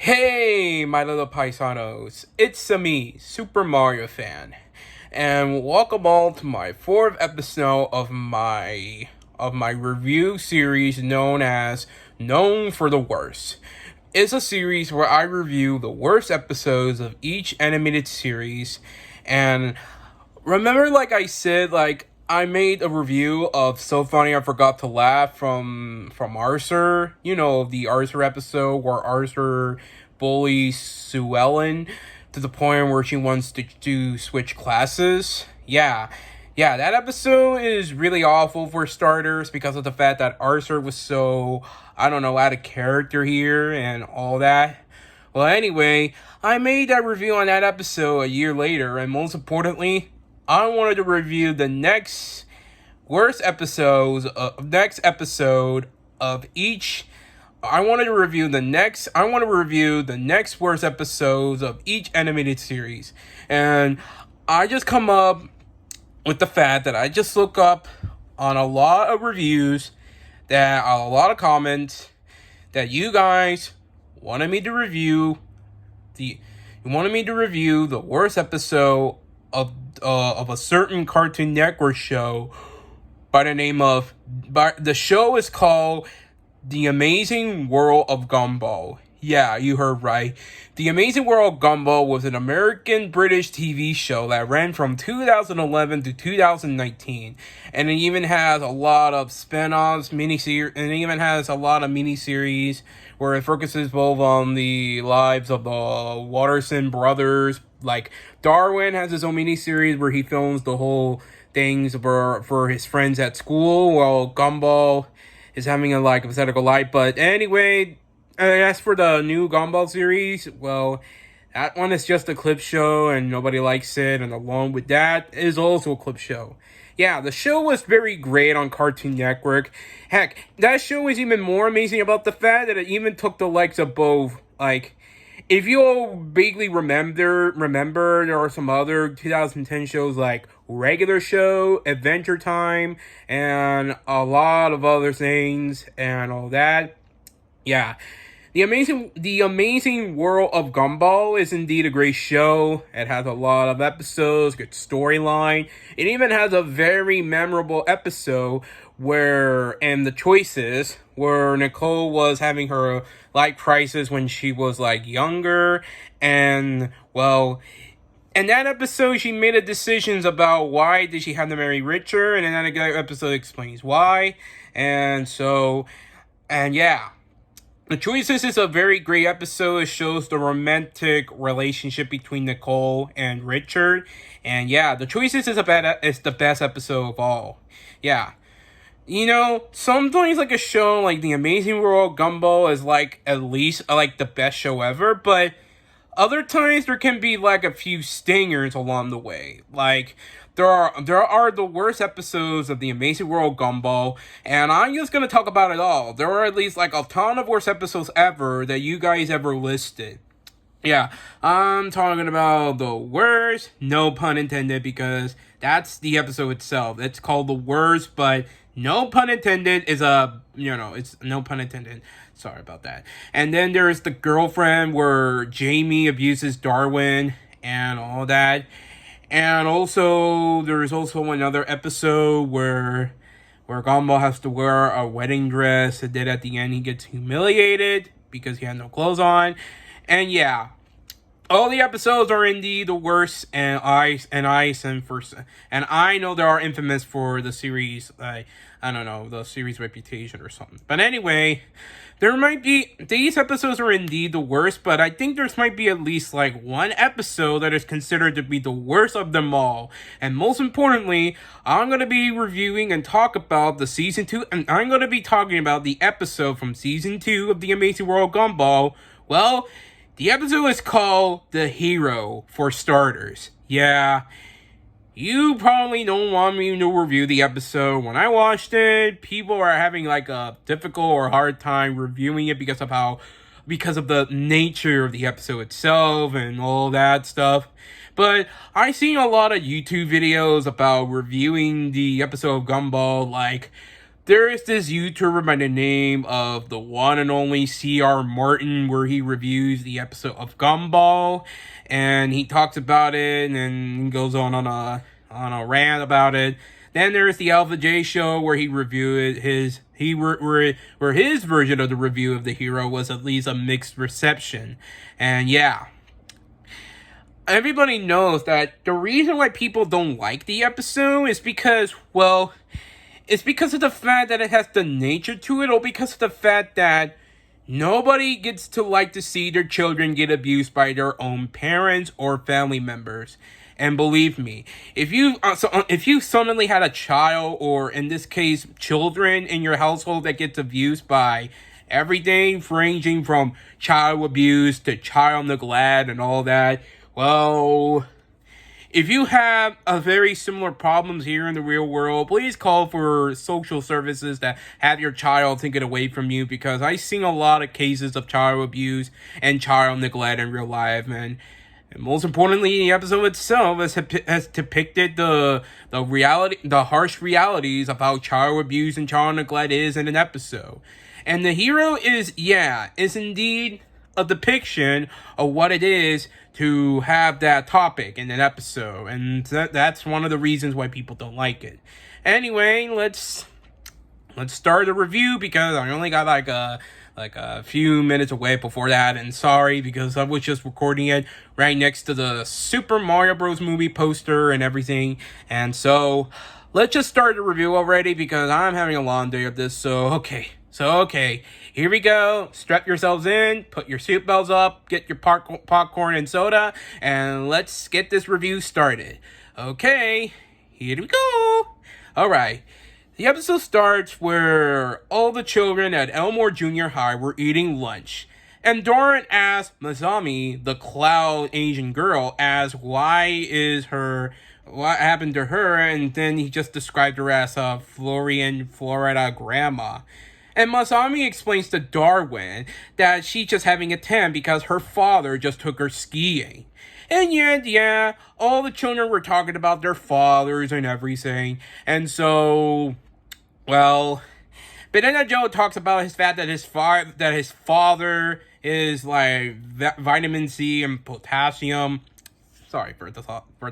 Hey, my little paisanos, it's me, Super Mario fan, and welcome all to my fourth episode of my review series known for the worst. It's a series where I review the worst episodes of each animated series, and remember, like I said, I made a review of So Funny I Forgot to Laugh from Arthur. You know, the Arthur episode where Arthur bullies Sue Ellen to the point where she wants to switch classes. Yeah, that episode is really awful for starters because of the fact that Arthur was so, I don't know, out of character here and all that. Well, anyway, I made that review on that episode a year later, and most importantly, I wanted to review the next episode of each. I want to review the next worst episodes of each animated series, and I just come up with the fact that I just look up on a lot of reviews, that a lot of comments that you guys wanted me to review the worst episode of a certain Cartoon Network show the show is called The Amazing World of Gumball. Yeah, you heard right. The Amazing World of Gumball was an American-British TV show that ran from 2011 to 2019. And it even has a lot of spin-offs, miniseries where it focuses both on the lives of the Watterson brothers. Like, Darwin has his own miniseries where he films the whole things for his friends at school, while Gumball is having a pathetical life. But anyway, as for the new Gumball series, well, that one is just a clip show and nobody likes it, and along with that is also a clip show. Yeah, the show was very great on Cartoon Network. Heck, that show is even more amazing about the fact that it even took the likes of both, if you all vaguely remember, there are some other 2010 shows like Regular Show, Adventure Time, and a lot of other things and all that. Yeah. The Amazing World of Gumball is indeed a great show. It has a lot of episodes, good storyline. It even has a very memorable episode where Nicole was having her life crisis when she was younger, and well, in that episode she made a decisions about why did she have to marry Richard, and then that episode explains why, and yeah. The Choices is a very great episode. It shows the romantic relationship between Nicole and Richard. And yeah, The Choices is the best episode of all. Yeah. You know, sometimes a show like The Amazing World of Gumball is at least the best show ever, but other times there can be a few stingers along the way. There are the worst episodes of The Amazing World of Gumball, and I'm just gonna talk about it all. There are at least a ton of worst episodes ever that you guys ever listed. Yeah, I'm talking about the worst, no pun intended, because that's the episode itself. It's called The Worst, but no pun intended it's no pun intended. Sorry about that. And then there's The Girlfriend, where Jamie abuses Darwin and all that. And also, there's also another episode where Gumball has to wear a wedding dress, and then at the end he gets humiliated because he had no clothes on. And yeah, all the episodes are indeed the worst, and I know they are infamous for the series, I don't know, the series reputation or something. But anyway, these episodes are indeed the worst, but I think there might be at least one episode that is considered to be the worst of them all. And most importantly, I'm going to be reviewing and talk about the season 2, and I'm going to be talking about the episode from season 2 of The Amazing World of Gumball. Well, the episode is called The Hero, for starters. Yeah, you probably don't want me to review the episode. When I watched it, people are having a difficult or hard time reviewing it because of the nature of the episode itself and all that stuff. But I've seen a lot of YouTube videos about reviewing the episode of Gumball, there is this YouTuber by the name of the one and only C.R. Martin, where he reviews the episode of Gumball, and he talks about it and then goes on a rant about it. Then there's the Alpha J show, where he reviewed where his version of the review of the hero was at least a mixed reception. And yeah, everybody knows that the reason why people don't like the episode is because, well, it's because of the fact that it has the nature to it, or because of the fact that nobody gets to like to see their children get abused by their own parents or family members. And believe me, if you suddenly had a child, or in this case, children in your household that gets abused by everything ranging from child abuse to child neglect and all that, well, if you have a very similar problems here in the real world, please call for social services that have your child taken away from you, because I've seen a lot of cases of child abuse and child neglect in real life, man. And most importantly, the episode itself has depicted the harsh realities of how child abuse and child neglect is in an episode. And the hero is indeed a depiction of what it is to have that topic in an episode, and that's one of the reasons why people don't like it. Anyway, let's start the review, because I only got like a few minutes away before that, and sorry, because I was just recording it right next to the Super Mario Bros. Movie poster and everything, and so let's just start the review already, because I'm having a long day of this. So okay, here we go. Strap yourselves in, put your seatbelts up, get your popcorn and soda, and let's get this review started. Okay, here we go. Alright, the episode starts where all the children at Elmore Junior High were eating lunch, and Doran asks Masami, the cloud Asian girl, what happened to her, and then he just described her as a Florida grandma. And Masami explains to Darwin that she's just having a tan because her father just took her skiing. And yeah, all the children were talking about their fathers and everything. And so, well, Banana Joe talks about his fact that his father is like vitamin C and potassium. Sorry for the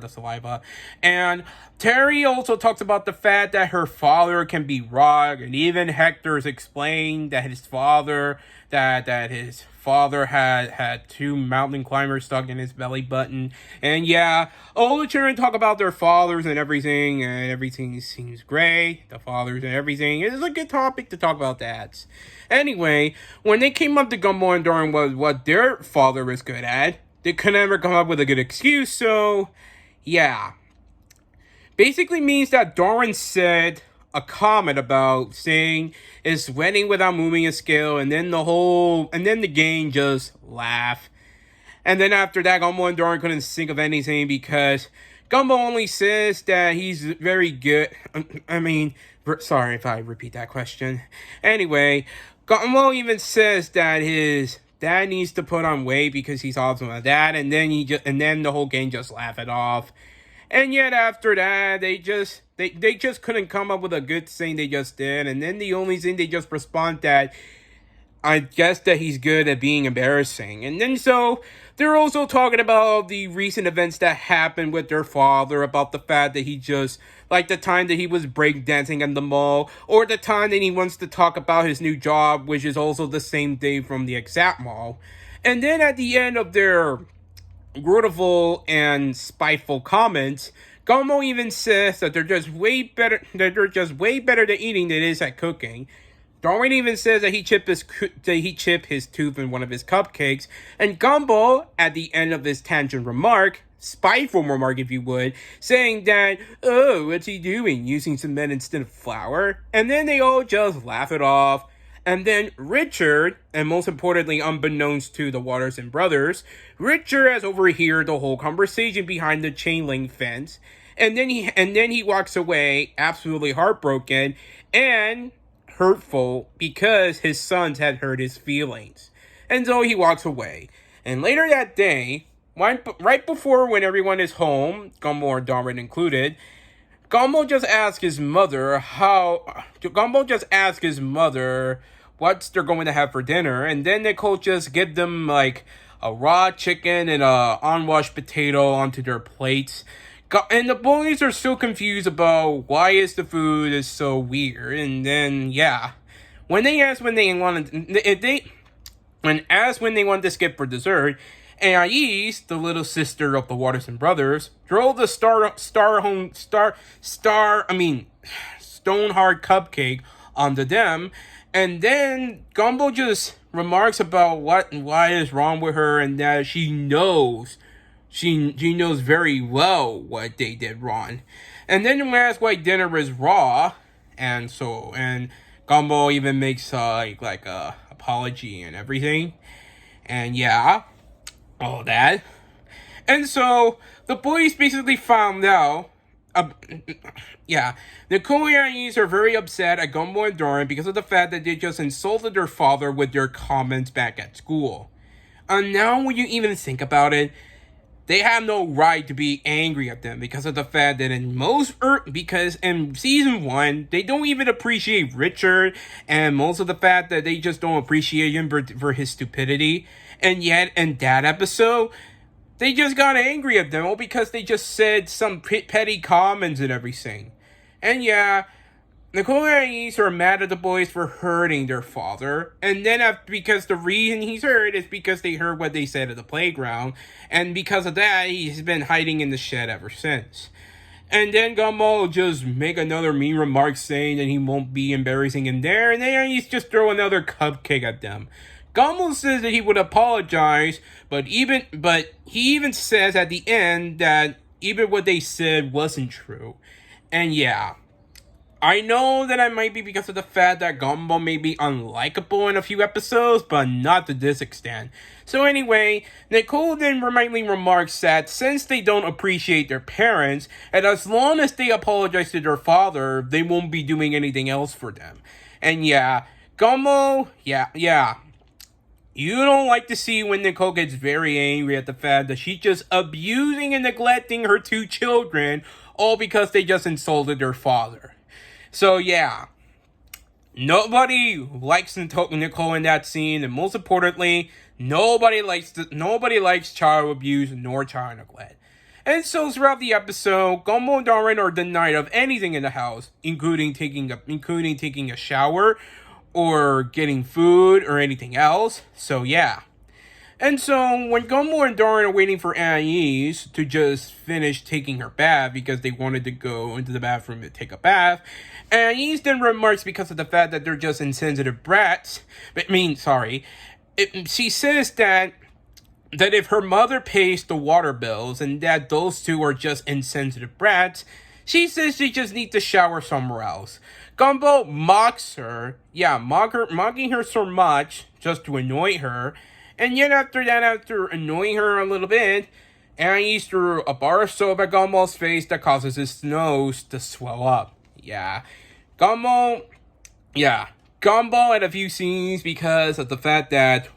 saliva. And Terry also talks about the fact that her father can be rock, and even Hector's explained that his father had two mountain climbers stuck in his belly button. And yeah, all the children talk about their fathers and everything seems great. The fathers and everything. It is a good topic to talk about that. Anyway, when they came up to Gumball and Doran what their father was good at, they could never come up with a good excuse, so yeah. Basically means that Doran said a comment about saying is sweating without moving a scale, and then the gang just laughed. And then after that, Gumball and Doran couldn't think of anything, because Gumball only says that he's very good. Sorry if I repeat that question. Anyway, Gumball even says that his dad needs to put on weight because he's awesome at that, and then the whole gang just laugh it off. And yet after that, they just couldn't come up with a good thing they just did, and then the only thing they just respond that I guess that he's good at being embarrassing. And then so they're also talking about the recent events that happened with their father, about the fact that he just, like the time that he was breakdancing in the mall, or the time that he wants to talk about his new job, which is also the same day from the exact mall. And then at the end of their beautiful and spiteful comments, Gumball even says that they're just way better at eating than it is at cooking. Darwin even says that he chipped his tooth in one of his cupcakes, and Gumball, at the end of his tangent remark, spiteful remark if you would, saying that, oh, what's he doing, using cement instead of flour? And then they all just laugh it off. And then Richard, and most importantly, unbeknownst to the Watterson brothers, Richard has overheard the whole conversation behind the chain link fence, and then he walks away absolutely heartbroken and hurtful because his sons had hurt his feelings. And so he walks away. And later that day, right before when everyone is home, Gumball and Darwin included, Gumball just asks his mother what they're going to have for dinner, and then Nicole just give them like a raw chicken and a unwashed potato onto their plates. And the boys are so confused about why is the food is so weird. And then when they ask when they want to skip for dessert, Anais, the little sister of the Watterson brothers, throw the stone hard cupcake onto them, and then Gumball just remarks about why is wrong with her, and that she knows very well what they did wrong. And then we ask why dinner is raw, and Gumball even makes like a apology and everything, and all that. And so the boys basically found out. The Koreans are very upset at Gumball and Doran because of the fact that they just insulted their father with their comments back at school. And now when you even think about it, they have no right to be angry at them because of the fact that because in season 1, they don't even appreciate Richard, and most of the fact that they just don't appreciate him for his stupidity. And yet, in that episode, they just got angry at them all because they just said some petty comments and everything. And the Koreans are mad at the boys for hurting their father, and then because the reason he's hurt is because they heard what they said at the playground, and because of that, he's been hiding in the shed ever since. And then Gumball just make another mean remark saying that he won't be embarrassing in there, and then he's just throw another cupcake at them. Gumball says that he would apologize, but he even says at the end that even what they said wasn't true. And I know that it might be because of the fact that Gumball may be unlikable in a few episodes, but not to this extent. So anyway, Nicole then remarks that since they don't appreciate their parents, and as long as they apologize to their father, they won't be doing anything else for them. And Gumball, you don't like to see when Nicole gets very angry at the fact that she's just abusing and neglecting her 2 children, all because they just insulted their father. So nobody likes Nicole in that scene, and most importantly, nobody likes child abuse nor child neglect. And so throughout the episode, Gumball and Doran are denied of anything in the house, including taking a shower, or getting food, or anything else. So And so, when Gumball and Doran are waiting for Anais to just finish taking her bath because they wanted to go into the bathroom to take a bath, Anais then remarks because of the fact that they're just insensitive brats. She says that if her mother pays the water bills and that those 2 are just insensitive brats, she says she just needs to shower somewhere else. Gumball mocks her, mocking her so much just to annoy her. And yet after annoying her a little bit, Anais threw a bar of soap at Gumball's face that causes his nose to swell up. Gumball had a few scenes because of the fact that,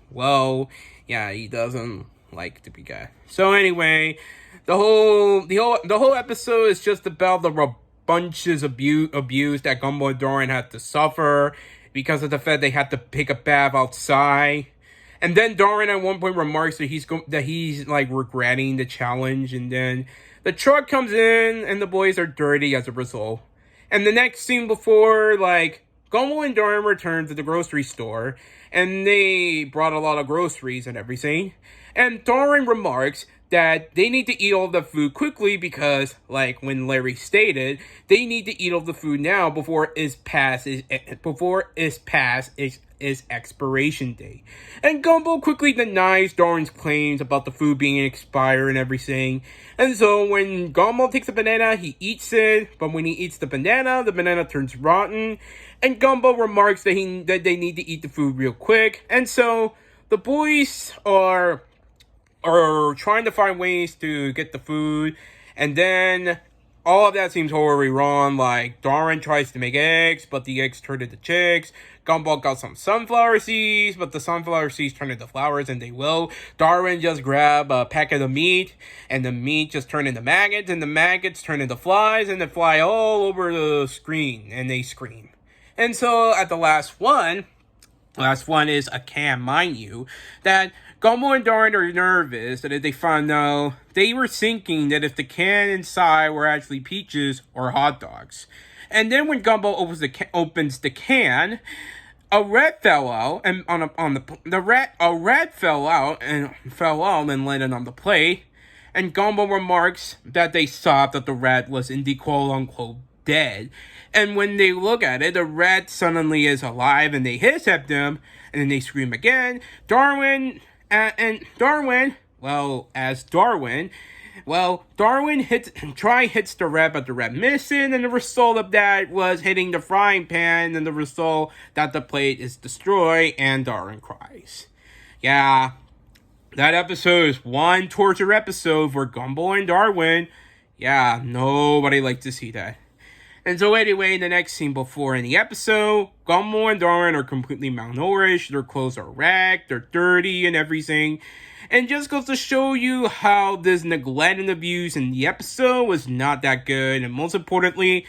he doesn't like to be gay. So anyway, the whole episode is just about the bunches of abuse that Gumball and Doran had to suffer because of the fact they had to take a bath outside. And then Doran at one point remarks that he's like regretting the challenge, and then the truck comes in and the boys are dirty as a result. And the next scene before, Gumball and Doran return to the grocery store, and they brought a lot of groceries and everything. And Doran remarks that they need to eat all the food quickly because, when Larry stated, they need to eat all the food now before it's past its expiration date. And Gumball quickly denies Doran's claims about the food being expired and everything. And so when Gumball takes a banana, he eats it, but when he eats the banana turns rotten. And Gumball remarks that they need to eat the food real quick. And so the boys are trying to find ways to get the food, and then all of that seems horribly wrong. Like, Darwin tries to make eggs, but the eggs turn into chicks. Gumball got some sunflower seeds, but the sunflower seeds turn into flowers, and they will. Darwin just grab a packet of meat, and the meat just turn into maggots, and the maggots turn into flies, and they fly all over the screen, and they scream. And so, at the last one is a can, mind you, that Gumball and Darwin are nervous that if they found out, they were thinking that if the can inside were actually peaches or hot dogs. And then when Gumball opens the can, a rat fell out, and a rat fell out and landed on the plate. And Gumball remarks that they saw that the rat was indeed quote unquote dead. And when they look at it, the rat suddenly is alive, and they hiss at them, and then they scream again. Darwin hits the rat, but the rat misses, and the result of that was hitting the frying pan, and the result that the plate is destroyed, and Darwin cries. Yeah, that episode is one torture episode for Gumball and Darwin. Yeah, nobody likes to see that. And so anyway, the next scene before in the episode, Gumball and Darwin are completely malnourished, their clothes are ragged, they're dirty and everything. And just goes to show you how this neglect and abuse in the episode was not that good, and most importantly,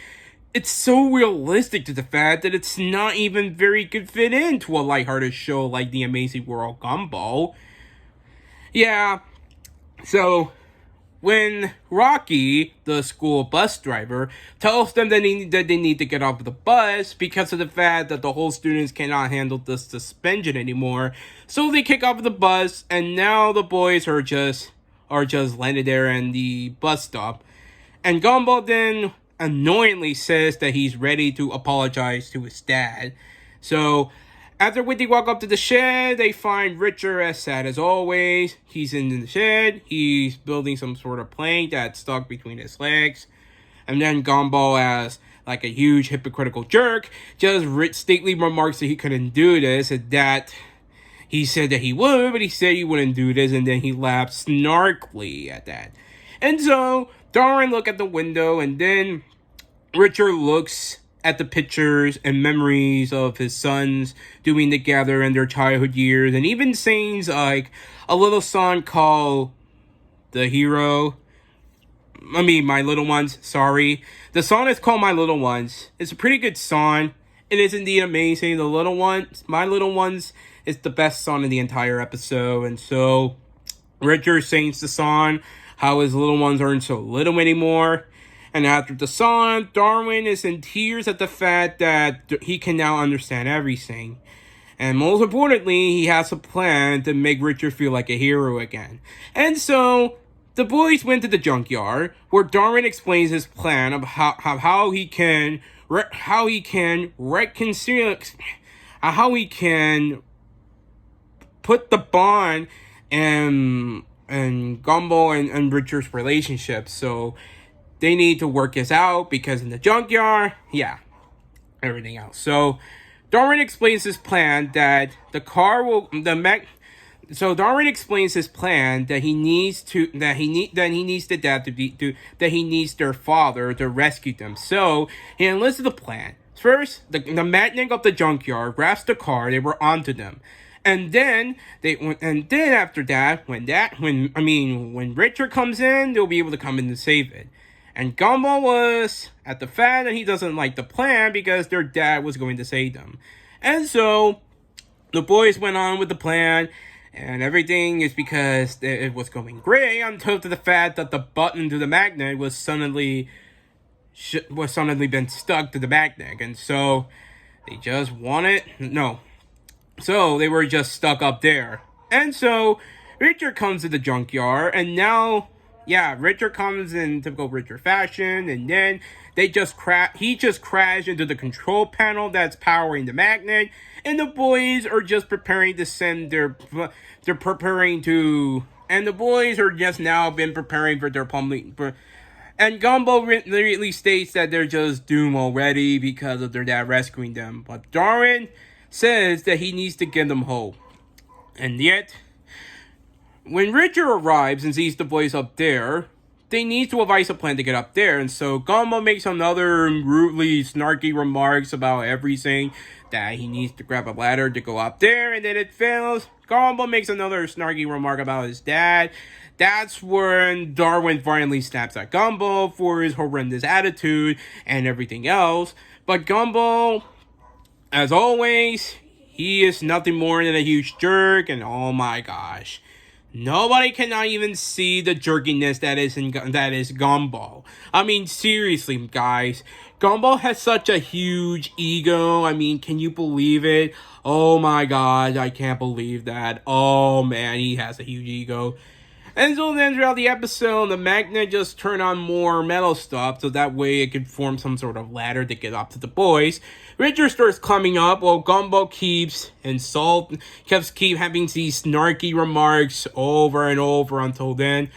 it's so realistic to the fact that it's not even very good fit into a lighthearted show like The Amazing World Gumball. Yeah, so when Rocky, the school bus driver, tells them that they need to get off the bus because of the fact that the whole students cannot handle the suspension anymore, so they kick off the bus, and now the boys are just landed there in the bus stop. And Gumball then annoyingly says that he's ready to apologize to his dad. So after they walk up to the shed, they find Richard as sad as always. He's in the shed. He's building some sort of plank that's stuck between his legs. And then Gumball, as like a huge hypocritical jerk, just stately remarks that he couldn't do this, and that he said that he would, but he said he wouldn't do this, and then he laughed snarkily at that. And so Darwin looked at the window, and then Richard looks at the pictures and memories of his sons doing together in their childhood years, and even sings like a little song called My Little Ones, sorry. The song is called My Little Ones. It's a pretty good song. It is indeed amazing. My Little Ones is the best song in the entire episode, and so Richard sings the song, how his little ones aren't so little anymore. And after the song, Darwin is in tears at the fact that he can now understand everything. And most importantly, he has a plan to make Richard feel like a hero again. And so the boys went to the junkyard, where Darwin explains his plan of how he can put the bond and Gumball and Richard's relationship. So they need to work this out because in the junkyard, everything else. So Darwin explains his plan that Darwin explains his plan that he needs their father to rescue them. So he enlists the plan. First, the magnet of the junkyard grabs the car. They were onto them. And then after that, when Richard comes in, they'll be able to come in and save it. And Gumball was at the fact that he doesn't like the plan because their dad was going to save them. And so the boys went on with the plan, and everything is because it was going great until to the fact that the button to the magnet was suddenly been stuck to the magnet. And so so they were just stuck up there. And so Richard comes to the junkyard, and now Richard comes in typical Richard fashion, and then he just crashed into the control panel that's powering the magnet, and the boys are just preparing to and the boys are just now been preparing for their public. And Gumball really states that they're just doomed already because of their dad rescuing them. But Darwin says that he needs to give them hope. And yet, when Richard arrives and sees the boys up there, they need to devise a plan to get up there. And so Gumball makes another rudely snarky remarks about everything, that he needs to grab a ladder to go up there, and then it fails. Gumball makes another snarky remark about his dad. That's when Darwin finally snaps at Gumball for his horrendous attitude and everything else. But Gumball, as always, he is nothing more than a huge jerk, and oh my gosh. Nobody cannot even see the jerkiness that is Gumball. I mean, seriously, guys. Gumball has such a huge ego. I mean, can you believe it? Oh my god, I can't believe that. Oh man, he has a huge ego. And so then throughout the episode, the magnet just turned on more metal stuff, so that way it could form some sort of ladder to get up to the boys. Richard starts climbing up while Gumball keeps having these snarky remarks over and over until then.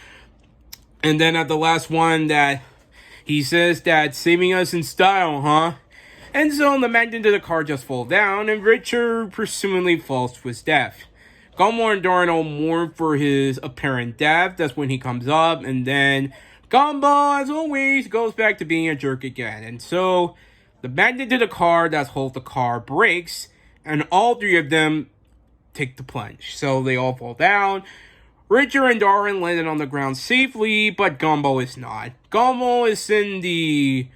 And then at the last one that he says that saving us in style, huh? And so the magnet to the car just falls down and Richard presumably falls to his death. Gumball and Darwin mourn for his apparent death. That's when he comes up, and then Gumball, as always, goes back to being a jerk again. And so the magnet to the car that holds the car breaks, and all three of them take the plunge. So they all fall down. Richard and Darwin landed on the ground safely, but Gumball is not. Gumball is in the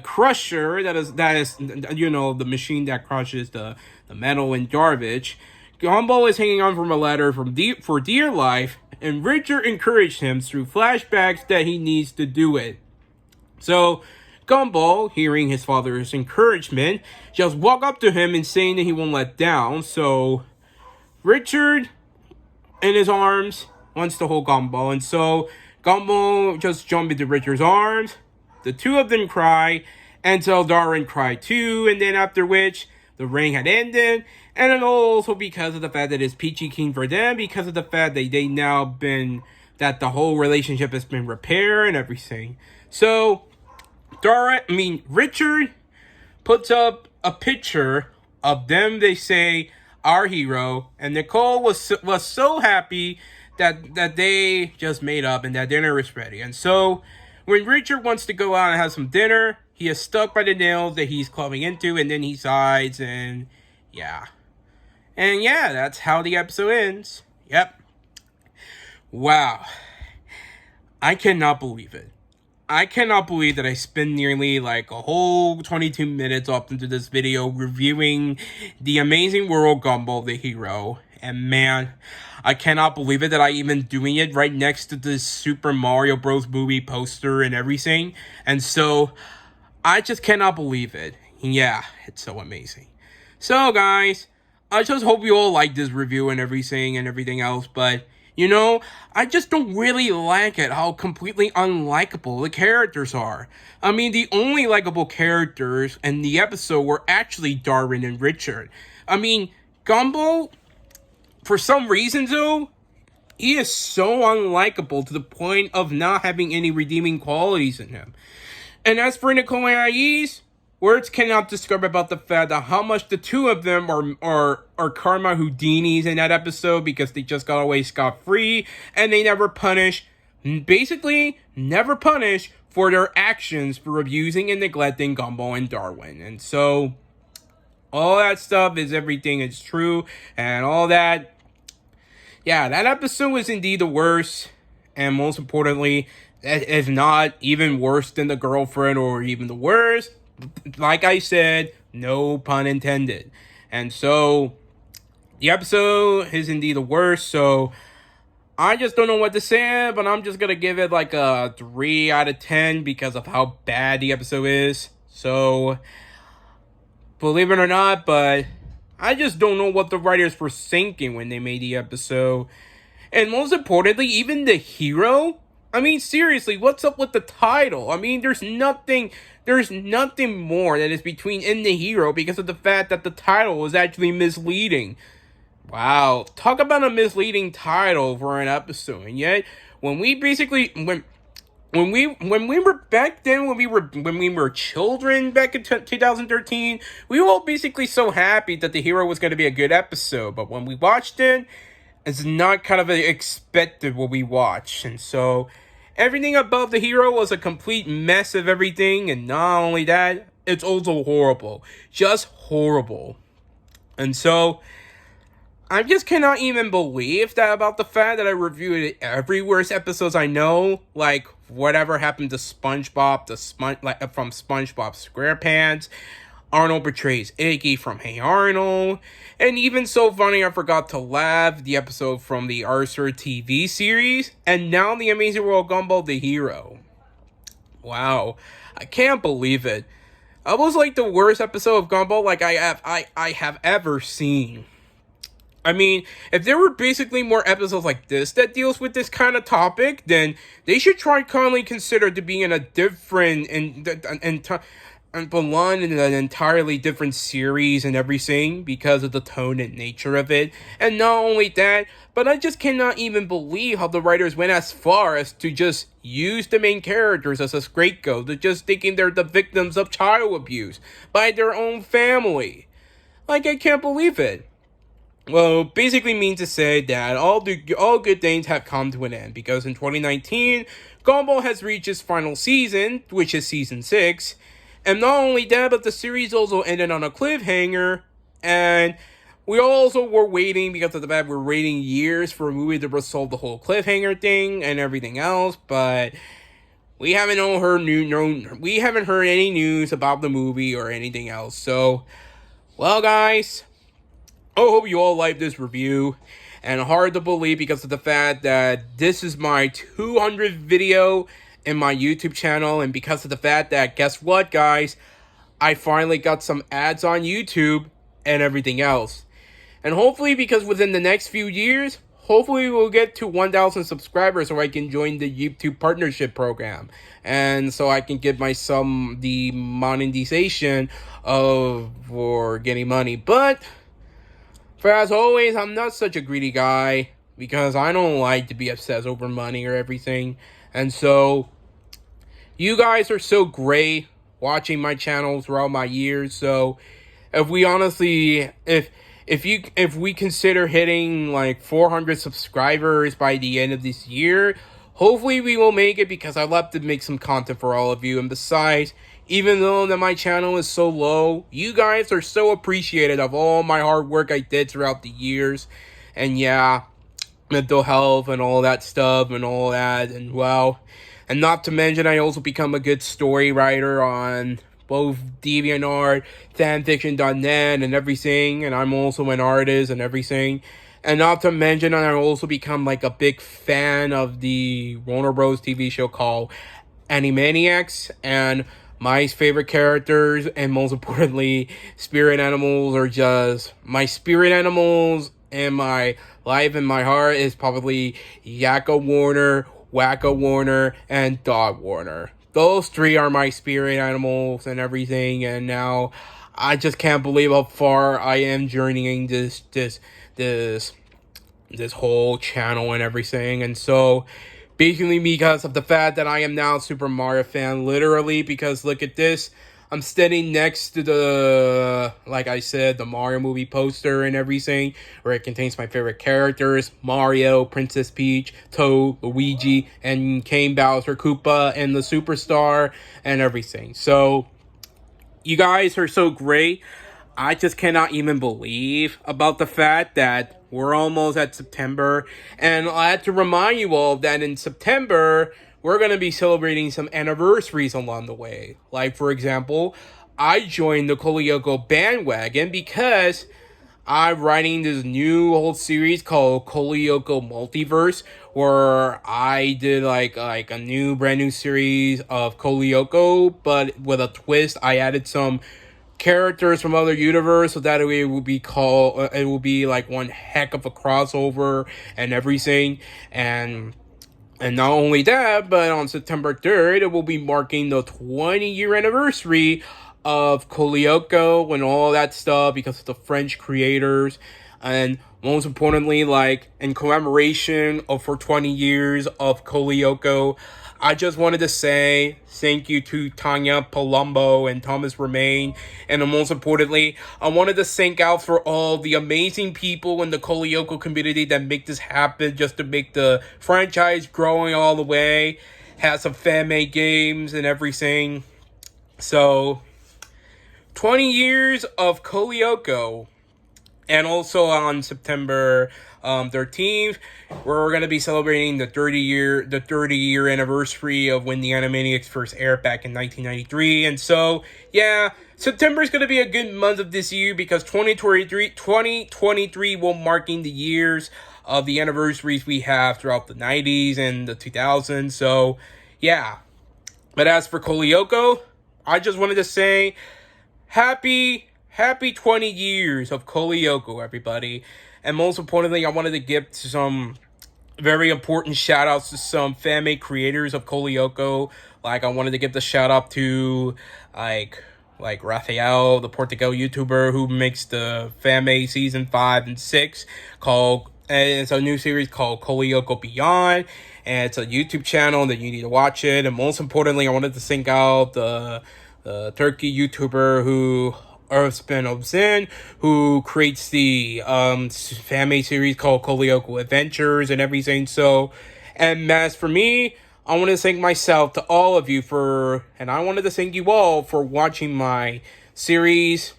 crusher, that is the machine that crushes the metal and garbage. Gumball is hanging on from a ladder for dear life, and Richard encouraged him through flashbacks that he needs to do it. So Gumball, hearing his father's encouragement, just walk up to him and saying that he won't let down. So Richard, in his arms, wants to hold Gumball, and so Gumball just jumps into Richard's arms. The two of them cry, and so Darwin cried too, and then after which the rain had ended, and also because of the fact that it's peachy keen for them, because of the fact that the whole relationship has been repaired and everything. So Richard puts up a picture of them, they say, our hero, and Nicole was so happy that they just made up and that dinner is ready. And so when Richard wants to go out and have some dinner, he is stuck by the nails that he's clubbing into, and then he sighs, and yeah. And yeah, that's how the episode ends. Yep. Wow. I cannot believe it. I cannot believe that I spent nearly like a whole 22 minutes up into this video reviewing the amazing world Gumball the hero. And man, I cannot believe it that I even doing it right next to this Super Mario Bros. Movie poster and everything. And so I just cannot believe it. Yeah, it's so amazing. So guys, I just hope you all like this review and everything else, but I just don't really like it how completely unlikable the characters are. I mean, the only likable characters in the episode were actually Darwin and Richard. I mean, Gumball, for some reason though, he is so unlikable to the point of not having any redeeming qualities in him. And as for Nicole and Ais, words cannot describe about the fact that how much the two of them are karma Houdinis in that episode, because they just got away scot-free and they never punish for their actions for abusing and neglecting Gumball and Darwin. And so all that stuff is everything is true and all that. Yeah, that episode was indeed the worst, and most importantly, if not even worse than The Girlfriend or even the worst. Like I said, no pun intended. And so the episode is indeed the worst, so I just don't know what to say, but I'm just gonna give it like a 3 out of 10 because of how bad the episode is. So believe it or not, but I just don't know what the writers were thinking when they made the episode. And most importantly, even the hero, I mean, seriously, what's up with the title? I mean, there's nothing more that is between in the hero because of the fact that the title was actually misleading. Wow, talk about a misleading title for an episode. And yet, when we were back then, when we were children back in 2013, we were all basically so happy that the hero was going to be a good episode. But when we watched it, it's not kind of expected what we watched. And so Everything above the hero was a complete mess of everything, and not only that, it's also horrible. Just horrible. And so, I just cannot even believe that about the fact that I reviewed every worst episodes I know, like whatever happened to SpongeBob, from SpongeBob SquarePants, Arnold Betrays Iggy from Hey Arnold, and even So Funny I Forgot to Laugh, the episode from the Arthur TV series, and now The Amazing World of Gumball the Hero. Wow, I can't believe it. That was like the worst episode of Gumball I have ever seen. I mean, if there were basically more episodes like this that deals with this kind of topic, then they should try kindly consider to be in a different and belong in an entirely different series and everything because of the tone and nature of it. And not only that, but I just cannot even believe how the writers went as far as to just use the main characters as a scapegoat, to just thinking they're the victims of child abuse by their own family. Like, I can't believe it. Well, basically means to say that all good things have come to an end, because in 2019, Gumball has reached its final season, which is season 6, and not only that, but the series also ended on a cliffhanger, and we also were waiting, because of the fact we're waiting years for a movie to resolve the whole cliffhanger thing and everything else, but we haven't heard any news about the movie or anything else. So, well, guys, I hope you all like this review, and hard to believe because of the fact that this is my 200th video in my YouTube channel, and because of the fact that, guess what, guys, I finally got some ads on YouTube and everything else. And hopefully, because within the next few years, hopefully we'll get to 1,000 subscribers so I can join the YouTube partnership program, and so I can give myself the monetization for getting money. But for as always, I'm not such a greedy guy, because I don't like to be obsessed over money or everything. And so, you guys are so great watching my channel throughout my years. So, if we consider hitting like 400 subscribers by the end of this year, hopefully we will make it, because I love to make some content for all of you. And besides, even though that my channel is so low, you guys are so appreciated of all my hard work I did throughout the years. And yeah, mental health and all that stuff and all that. And well, and not to mention, I also become a good story writer on both DeviantArt, fanfiction.net and everything. And I'm also an artist and everything. And not to mention, I also become like a big fan of the Warner Bros. TV show called Animaniacs, and my favorite characters, and most importantly, spirit animals, are just my spirit animals in my life and my heart is probably Yakko Warner, Wacko Warner, and Dog Warner. Those three are my spirit animals and everything, and now I just can't believe how far I am journeying this whole channel and everything. And so, basically because of the fact that I am now a Super Mario fan, literally, because look at this. I'm standing next to the, like I said, the Mario movie poster and everything, where it contains my favorite characters: Mario, Princess Peach, Toad, Luigi, and King Bowser, Koopa, and the Superstar, and everything. So, you guys are so great. I just cannot even believe about the fact that we're almost at September. And I had to remind you all that in September, we're going to be celebrating some anniversaries along the way. Like, for example, I joined the Kolyoko bandwagon because I'm writing this new whole series called Kolyoko Multiverse, where I did like a brand new series of Kolyoko, but with a twist. I added some characters from other universe, so that it will be like one heck of a crossover and everything. And not only that, but on September 3rd, it will be marking the 20-year anniversary of Kolyoko and all that stuff, because of the French creators. And most importantly, like, in commemoration for 20 years of Kolyoko, I just wanted to say thank you to Tanya Palumbo and Thomas Romain. And most importantly, I wanted to thank out for all the amazing people in the Kolyoko community that make this happen, just to make the franchise growing all the way. had some fan-made games and everything. So, 20 years of Kolyoko. And also on September 13th, we're going to be celebrating the 30-year anniversary of when the Animaniacs first aired back in 1993. And so, yeah, September is going to be a good month of this year because 2023 will marking the years of the anniversaries we have throughout the 90s and the 2000s. So, yeah. But as for Kolyoko, I just wanted to say happy 20 years of Kolyoko, everybody. And most importantly, I wanted to give some very important shout outs to some fan-made creators of Kolyoko. Like, I wanted to give the shout out to like Raphael, the Portugal YouTuber who makes the fan-made season 5 and 6 called, and it's a new series called Kolyoko Beyond. And it's a YouTube channel that you need to watch it. And most importantly, I wanted to sing out the Turkey YouTuber who Earthspin of Zen, who creates the fan-made series called Kolyoko Adventures and everything. So, and as for me, I want to thank myself to all of you and I wanted to thank you all for watching my series.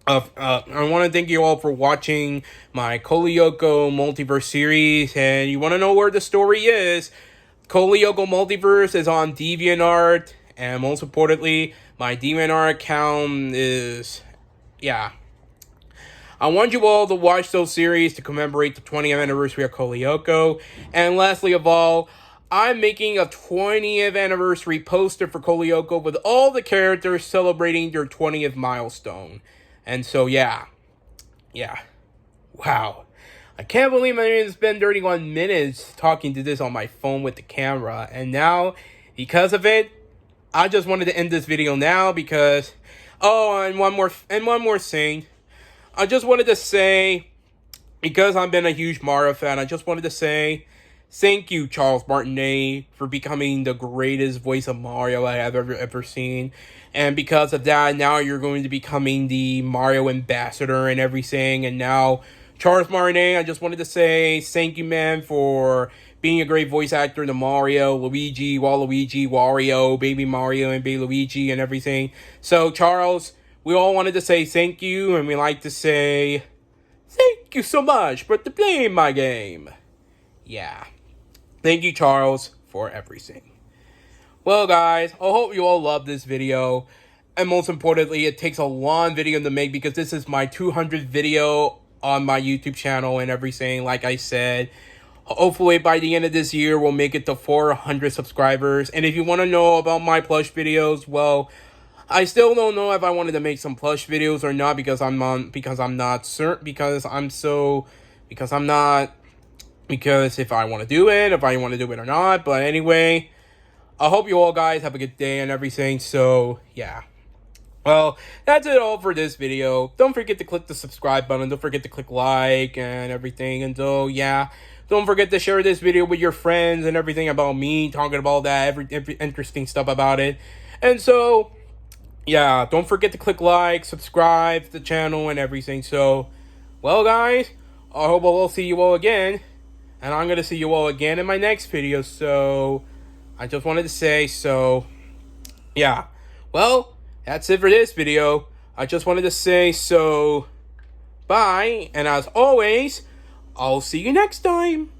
I want to thank you all for watching my Kolyoko Multiverse series. And you want to know where the story is? Kolyoko Multiverse is on DeviantArt, and most importantly, my DeviantArt account is, yeah. I want you all to watch those series to commemorate the 20th anniversary of Kolyoko. And lastly of all, I'm making a 20th anniversary poster for Kolyoko with all the characters celebrating their 20th milestone. And so, yeah. Wow. I can't believe I didn't spend 31 minutes talking to this on my phone with the camera. And now, because of it, I just wanted to end this video now because, and one more thing. I just wanted to say, because I've been a huge Mario fan, I just wanted to say thank you, Charles Martinet, for becoming the greatest voice of Mario I have ever seen. And because of that, now you're going to be becoming the Mario ambassador and everything. And now, Charles Martinet, I just wanted to say thank you, man, for being a great voice actor to Mario, Luigi, Waluigi, Wario, Baby Mario, and Baby Luigi, and everything. So, Charles, we all wanted to say thank you, and we like to say thank you so much for playing my game. Yeah. Thank you, Charles, for everything. Well, guys, I hope you all loved this video. And most importantly, it takes a long video to make because this is my 200th video on my YouTube channel and everything, like I said. Hopefully, by the end of this year, we'll make it to 400 subscribers. And if you want to know about my plush videos, well, I still don't know if I wanted to make some plush videos or not because I'm not certain, because if I want to do it or not. But anyway, I hope you all guys have a good day and everything. So, yeah. Well, that's it all for this video. Don't forget to click the subscribe button. Don't forget to click like and everything. And so, yeah. Don't forget to share this video with your friends and everything about me, talking about all that, every interesting stuff about it. And so, yeah, don't forget to click like, subscribe to the channel and everything. So, well, guys, I hope I will see you all again. And I'm going to see you all again in my next video. So, I just wanted to say, so, yeah. Well, that's it for this video. I just wanted to say, so, bye. And as always, I'll see you next time.